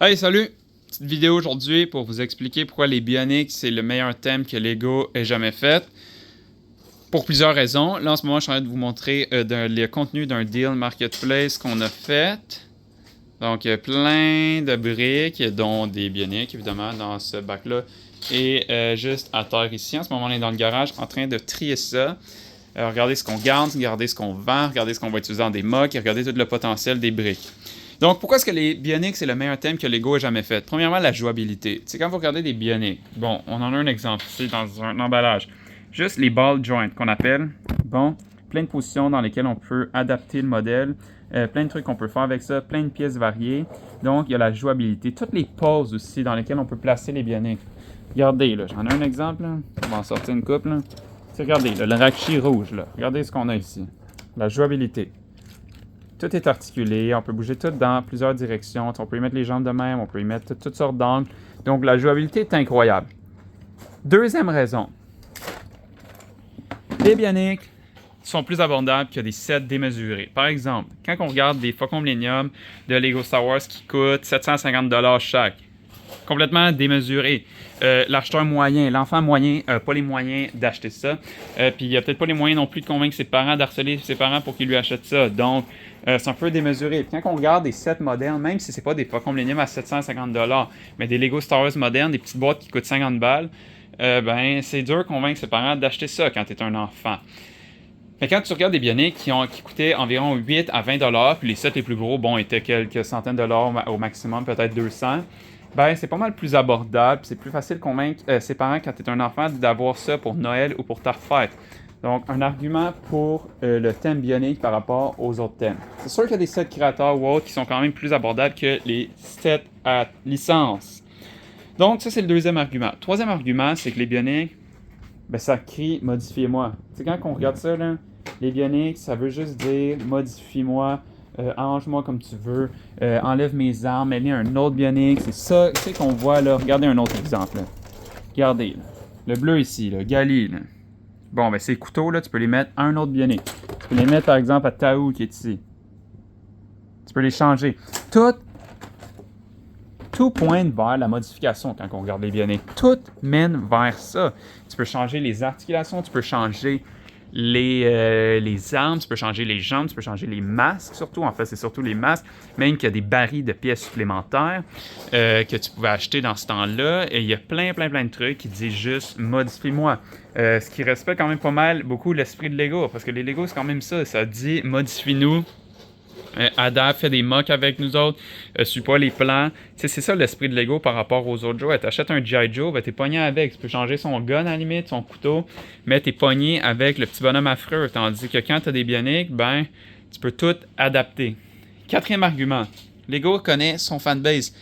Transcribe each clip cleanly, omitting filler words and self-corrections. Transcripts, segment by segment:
Hey, salut! Petite vidéo aujourd'hui pour vous expliquer pourquoi les Bionics, c'est le meilleur thème que Lego ait jamais fait. Pour plusieurs raisons. Là, en ce moment, je suis en train de vous montrer le contenu d'un deal marketplace qu'on a fait. Donc, il y a plein de briques, dont des Bionics, évidemment, dans ce bac-là. Et juste à terre ici, en ce moment, on est dans le garage en train de trier ça. Regardez ce qu'on garde, regardez ce qu'on vend, regardez ce qu'on va utiliser dans des mocks et regardez tout le potentiel des briques. Donc, pourquoi est-ce que les Bionics, c'est le meilleur thème que Lego ait jamais fait? Premièrement, la jouabilité. C'est quand vous regardez des Bionics. Bon, on en a un exemple ici dans un emballage. Juste les ball joints qu'on appelle. Bon, plein de positions dans lesquelles on peut adapter le modèle. Plein de trucs qu'on peut faire avec ça. Plein de pièces variées. Donc, il y a la jouabilité. Toutes les poses aussi dans lesquelles on peut placer les Bionics. Regardez, là, j'en ai un exemple. Là. On va en sortir une couple. Là. Regardez, là, le Rakshi rouge. Là. Regardez ce qu'on a ici. La jouabilité. Tout est articulé, on peut bouger tout dans plusieurs directions, on peut y mettre les jambes de même, on peut y mettre toutes sortes d'angles. Donc la jouabilité est incroyable. Deuxième raison, les Bionics sont plus abordables que des sets démesurés. Par exemple, quand on regarde des Faucons Millennium de Lego Star Wars qui coûtent 750$ chaque, complètement démesuré. L'acheteur moyen, l'enfant moyen n'a pas les moyens d'acheter ça. Puis il n'a peut-être pas les moyens non plus de convaincre ses parents, d'harceler ses parents pour qu'ils lui achètent ça. Donc, c'est un peu démesuré. Puis quand on regarde des sets modernes, même si c'est pas des Faucons Millennium à 750$, mais des Lego Star Wars modernes, des petites boîtes qui coûtent 50$, ben c'est dur de convaincre ses parents d'acheter ça quand tu es un enfant. Mais quand tu regardes des Bionics qui coûtaient environ 8 à 20$, puis les sets les plus gros, bon, étaient quelques centaines de dollars au maximum, peut-être 200$, ben c'est pas mal plus abordable, c'est plus facile de convaincre ses parents quand tu es un enfant d'avoir ça pour Noël ou pour ta fête. Donc, un argument pour le thème Bionic par rapport aux autres thèmes. C'est sûr qu'il y a des sets créateurs ou autres qui sont quand même plus abordables que les sets à licence. Donc, ça, c'est le deuxième argument. Troisième argument, c'est que les Bionics, ben, ça crie « modifiez-moi ». Tu sais, quand on regarde ça, là, les Bionics, ça veut juste dire « modifie-moi ». Arrange-moi comme tu veux, enlève mes armes, mets-les un autre Bionic. C'est ça, tu sais qu'on voit là. Regardez un autre exemple. Là. Regardez, là. Le bleu ici, là, Gali. Là. Bon, ben ces couteaux là, tu peux les mettre à un autre Bionic. Tu peux les mettre par exemple à Tao qui est ici. Tu peux les changer. Tout pointe vers la modification quand on regarde les Bionics. Tout mène vers ça. Tu peux changer les articulations, tu peux changer les armes, tu peux changer les jambes, tu peux changer les masques surtout. En fait, c'est surtout les masques. Même qu'il y a des barils de pièces supplémentaires que tu pouvais acheter dans ce temps-là. Et il y a plein de trucs qui disent juste « modifie-moi ». Ce qui respecte quand même pas mal beaucoup l'esprit de Lego. Parce que les Lego, c'est quand même ça. Ça dit « modifie-nous ». Adapte, fait des mocks avec nous autres, suis pas les plans. T'sais, c'est ça l'esprit de Lego par rapport aux autres jouets. T'achètes un G.I. Joe, ben t'es pogné avec. Tu peux changer son gun à la limite, son couteau, mais t'es pogné avec le petit bonhomme affreux. Tandis que quand t'as des Bionics, ben tu peux tout adapter. Quatrième argument, Lego connaît son fanbase.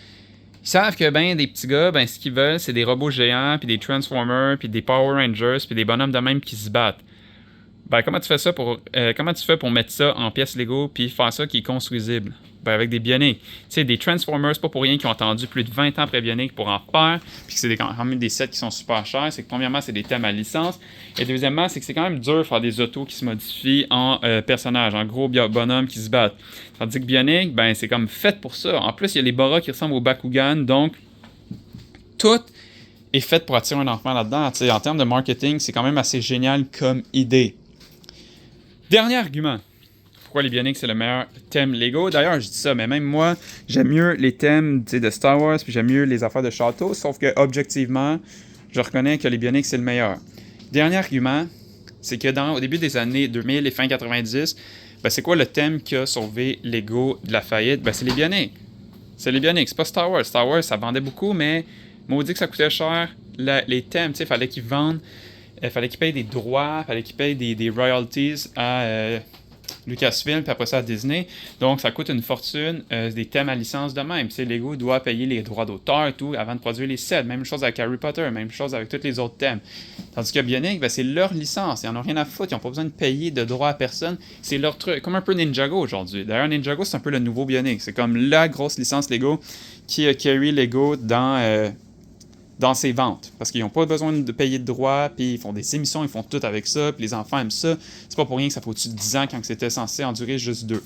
Ils savent que ben des petits gars, ben ce qu'ils veulent, c'est des robots géants, puis des Transformers, puis des Power Rangers, puis des bonhommes de même qui se battent. Ben, comment tu fais pour mettre ça en pièces Lego puis faire ça qui est construisible? Ben, avec des Bionics. Tu sais, des Transformers, pas pour rien, qui ont attendu plus de 20 ans après Bionic pour en faire, puis que c'est quand même des sets qui sont super chers. C'est que premièrement, c'est des thèmes à licence, et deuxièmement, c'est que c'est quand même dur de faire des autos qui se modifient en personnages, en gros bonhommes qui se battent. Tandis que Bionic, ben, c'est comme fait pour ça. En plus, il y a les Boras qui ressemblent aux Bakugan, donc tout est fait pour attirer un enfant là-dedans. Tu sais, en termes de marketing, c'est quand même assez génial comme idée. Dernier argument. Pourquoi les Bionics, c'est le meilleur thème Lego. D'ailleurs, je dis ça, mais même moi, j'aime mieux les thèmes de Star Wars, puis j'aime mieux les affaires de château, sauf que, objectivement, je reconnais que les Bionics, c'est le meilleur. Dernier argument, c'est que au début des années 2000 et fin 90, ben, c'est quoi le thème qui a sauvé Lego de la faillite? Ben, c'est les Bionics. C'est les Bionics, c'est pas Star Wars. Star Wars, ça vendait beaucoup, mais maudit que ça coûtait cher. Les thèmes, tu sais, il fallait qu'ils vendent. Il fallait qu'ils payent des droits, il fallait qu'ils payent des royalties à Lucasfilm, puis après ça à Disney. Donc, ça coûte une fortune, des thèmes à licence de même. Tu sais, Lego doit payer les droits d'auteur et tout avant de produire les sets. Même chose avec Harry Potter, même chose avec tous les autres thèmes. Tandis que Bionic, ben, c'est leur licence. Ils n'en ont rien à foutre. Ils n'ont pas besoin de payer de droits à personne. C'est leur truc. Comme un peu Ninjago aujourd'hui. D'ailleurs, Ninjago, c'est un peu le nouveau Bionic. C'est comme la grosse licence Lego qui a carry Lego dans ses ventes. Parce qu'ils n'ont pas besoin de payer de droits, puis ils font des émissions, ils font tout avec ça, puis les enfants aiment ça. C'est pas pour rien que ça fait au-dessus de 10 ans quand c'était censé en durer juste 2.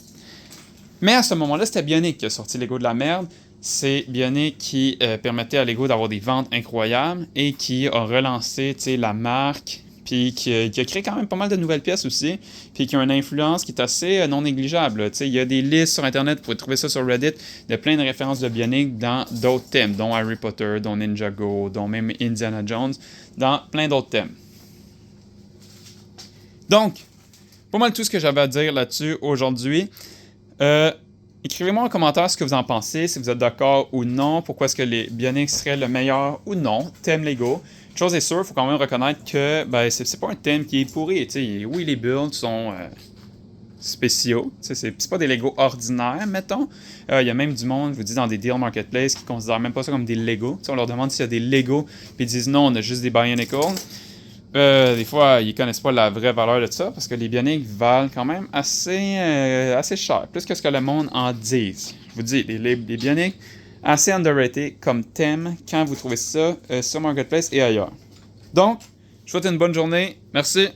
Mais à ce moment-là, c'était Bionic qui a sorti Lego de la merde. c'est Bionic qui permettait à Lego d'avoir des ventes incroyables et qui a relancé la marque, puis qui a créé quand même pas mal de nouvelles pièces aussi, puis qui a une influence qui est assez non négligeable. Il y a des listes sur Internet, vous pouvez trouver ça sur Reddit, de plein de références de Bionic dans d'autres thèmes, dont Harry Potter, dont Ninjago, dont même Indiana Jones, dans plein d'autres thèmes. Donc, pas mal tout ce que j'avais à dire là-dessus aujourd'hui. Écrivez-moi en commentaire ce que vous en pensez, si vous êtes d'accord ou non, pourquoi est-ce que les Bionic seraient le meilleur ou non, thème Lego. Une chose est sûre, il faut quand même reconnaître que c'est pas un thème qui est pourri. Oui, les builds sont spéciaux, c'est pas des Lego ordinaires, mettons. Il y a même du monde, je vous dis, dans des deal marketplace qui considèrent même pas ça comme des Lego. On leur demande s'il y a des Lego, puis ils disent non, on a juste des Bionicles. Des fois, ils connaissent pas la vraie valeur de ça, parce que les Bionic valent quand même assez cher, plus que ce que le monde en dise. Je vous dis, les Bionic, assez underrated comme thème quand vous trouvez ça sur Marketplace et ailleurs. Donc, je vous souhaite une bonne journée. Merci.